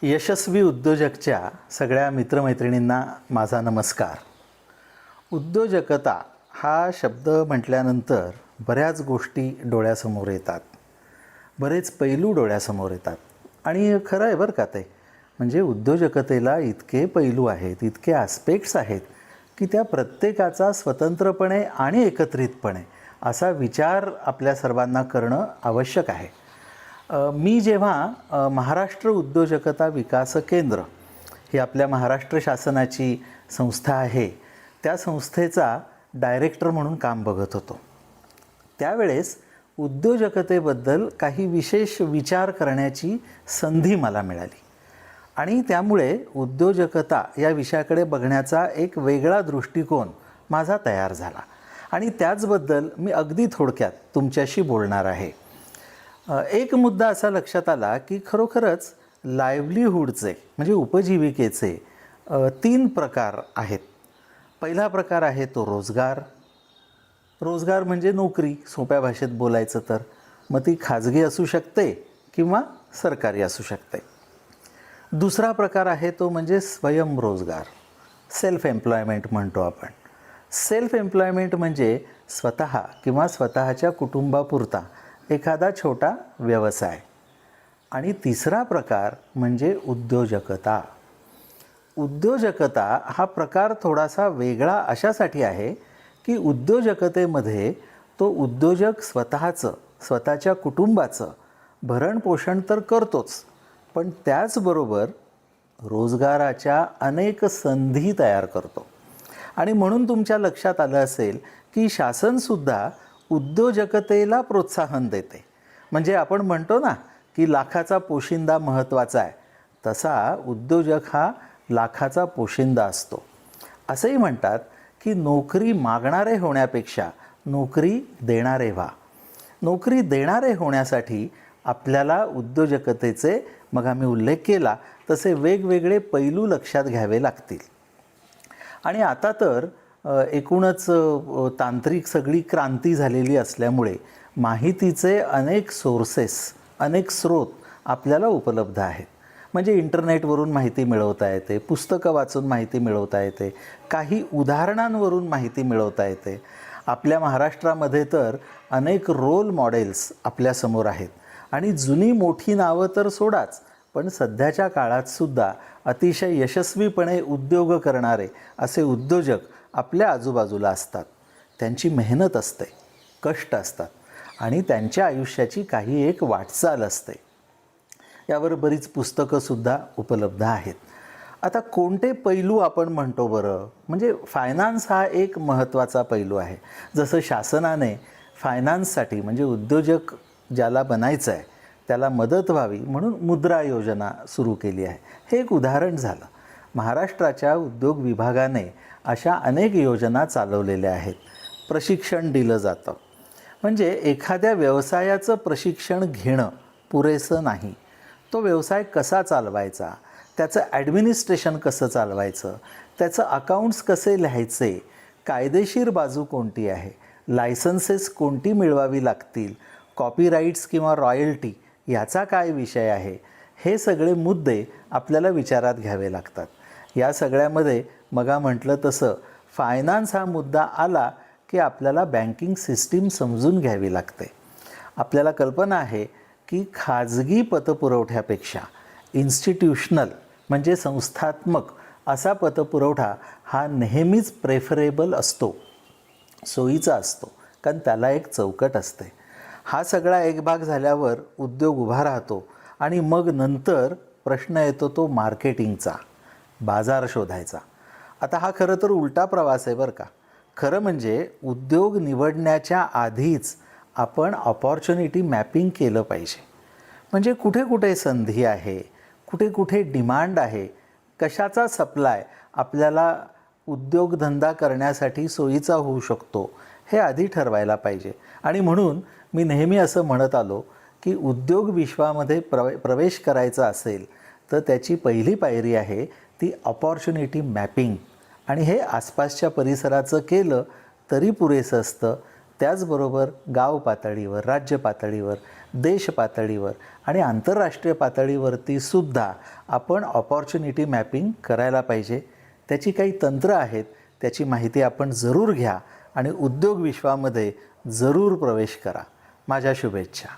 यशस्वी उद्योजकच्या सगळ्या मित्रमैत्रिणींना माझा नमस्कार. उद्योजकता हा शब्द म्हटल्यानंतर बऱ्याच गोष्टी डोळ्यासमोर येतात, बरेच पैलू डोळ्यासमोर येतात. आणि खरं आहे बरं का ते, म्हणजे उद्योजकतेला इतके पैलू आहेत, इतके ॲस्पेक्ट्स आहेत की त्या प्रत्येकाचा स्वतंत्रपणे आणि एकत्रितपणे असा विचार आपल्या सर्वांना करणं आवश्यक आहे. मी जेव्हा महाराष्ट्र उद्योजकता विकास केंद्र ही आपल्या महाराष्ट्र शासनाची संस्था आहे, त्या संस्थेचा डायरेक्टर म्हणून काम बघत होतो, त्यावेळेस उद्योजकतेबद्दल काही विशेष विचार करण्याची संधी मला मिळाली. आणि त्यामुळे उद्योजकता या विषयाकडे बघण्याचा एक वेगळा दृष्टिकोन माझा तयार झाला. आणि त्याचबद्दल मी अगदी थोडक्यात तुमच्याशी बोलणार आहे. एक मुद्दा असा लक्षात आला की खरोखरच लाईव्हलीहूडचे म्हणजे उपजीविकेचे 3 प्रकार आहेत. पहिला प्रकार आहे तो रोजगार. रोजगार म्हणजे नोकरी, सोप्या भाषेत बोलायचं तर. मग ती खाजगी असू शकते किंवा सरकारी असू शकते. दुसरा प्रकार आहे तो म्हणजे स्वयंरोजगार, सेल्फ एम्प्लॉयमेंट म्हणतो आपण. सेल्फ एम्प्लॉयमेंट म्हणजे स्वतः किंवा स्वतःच्या कुटुंबापुरता एखादा छोटा व्यवसाय. आणि तिसरा प्रकार म्हणजे उद्योजकता. उद्योजकता हा प्रकार थोडासा वेगळा अशासाठी आहे की उद्योजकतेमध्ये तो उद्योजक स्वतःच्या कुटुंबाचं भरणपोषण तर करतोच, पण त्याचबरोबर रोजगाराच्या अनेक संधी तयार करतो. आणि म्हणून तुमच्या लक्षात आलं असेल की शासनसुद्धा उद्योजकतेला प्रोत्साहन देते. म्हणजे आपण म्हणतो ना की लाखाचा पोशिंदा महत्त्वाचा आहे, तसा उद्योजक हा लाखाचा पोशिंदा असतो. असंही म्हणतात की नोकरी मागणारे होण्यापेक्षा नोकरी देणारे व्हा. नोकरी देणारे होण्यासाठी आपल्याला उद्योजकतेचे, मग आम्ही उल्लेख केला तसे वेगवेगळे पैलू लक्षात घ्यावे लागतील. आणि आता तर एकूणच तांत्रिक सगळी क्रांती झालेली असल्यामुळे माहितीचे अनेक सोर्सेस, अनेक स्रोत आपल्याला उपलब्ध आहेत. म्हणजे इंटरनेटवरून माहिती मिळवता येते, पुस्तकं वाचून माहिती मिळवता येते, काही उदाहरणांवरून माहिती मिळवता येते. आपल्या महाराष्ट्रामध्ये तर अनेक रोल मॉडेल्स आपल्यासमोर आहेत. आणि जुनी मोठी नावं तर सोडाच, पण सध्याच्या काळातसुद्धा अतिशय यशस्वीपणे उद्योग करणारे असे उद्योजक आपल्या आजूबाजूला असतात. त्यांची मेहनत असते, कष्ट असतात आणि त्यांच्या आयुष्याची काही एक वाटचाल असते. यावर बरीच पुस्तकंसुद्धा उपलब्ध आहेत. आता कोणते पैलू आपण म्हणतो बरं? म्हणजे फायनान्स हा एक महत्त्वाचा पैलू आहे. जसं शासनाने फायनान्ससाठी म्हणजे उद्योजक ज्याला बनायचं आहे त्याला मदत व्हावी म्हणून मुद्रा योजना सुरू केली आहे. हे एक उदाहरण झालं. महाराष्ट्राच्या उद्योग विभागाने अशा अनेक योजना चालवलेल्या आहेत. प्रशिक्षण दिलं जातं. म्हणजे एखाद्या व्यवसायाचं प्रशिक्षण घेणं पुरेसं नाही. तो व्यवसाय कसा चालवायचा, त्याचं ॲडमिनिस्ट्रेशन कसं चालवायचं, त्याचं अकाउंट्स कसे लिहायचे, कायदेशीर बाजू कोणती आहे, लायसन्सेस कोणती मिळवावी लागतील, कॉपीराईट्स किंवा रॉयल्टी याचा काय विषय आहे, हे सगळे मुद्दे आपल्याला विचारात घ्यावे लागतात. या सगळ्यामध्ये मगा म्हटलं तसं फायनान्स हा मुद्दा आला की आपल्याला बँकिंग सिस्टीम समजून घ्यावी लागते. आपल्याला कल्पना आहे की खाजगी पतपुरवठ्यापेक्षा इन्स्टिट्यूशनल म्हणजे संस्थात्मक असा पतपुरवठा हा नेहमीच प्रेफरेबल असतो, सोयीचा असतो, कारण त्याला एक चौकट असते. हा सगळा एक भाग झाल्यावर उद्योग उभा राहतो आणि मग नंतर प्रश्न येतो तो मार्केटिंगचा, बाजार शोधायचा. आता हा खरं तर उलटा प्रवास आहे बरं का. खरं म्हणजे उद्योग निवडण्याच्या आधीच आपण ऑपॉर्च्युनिटी मॅपिंग केलं पाहिजे. म्हणजे कुठे कुठे संधी आहे, कुठे कुठे डिमांड आहे, कशाचा सप्लाय आपल्याला उद्योगधंदा करण्यासाठी सोयीचा होऊ शकतो, हे आधी ठरवायला पाहिजे. आणि म्हणून मी नेहमी असं म्हणत आलो की उद्योग विश्वामध्ये प्रवेश करायचा असेल तर त्याची पहिली पायरी आहे ती ऑपॉर्च्युनिटी मॅपिंग. आणि हे आसपासच्या परिसराचं केलं तरी पुरेसं असतं, त्याचबरोबर गाव पातळीवर, राज्य पातळीवर, देश पातळीवर आणि आंतरराष्ट्रीय पातळीवरती सुद्धा आपण ऑपॉर्च्युनिटी मॅपिंग करायला पाहिजे. त्याची काही तंत्रं आहेत, त्याची माहिती आपण जरूर घ्या आणि उद्योग विश्वामध्ये जरूर प्रवेश करा. माझ्या शुभेच्छा.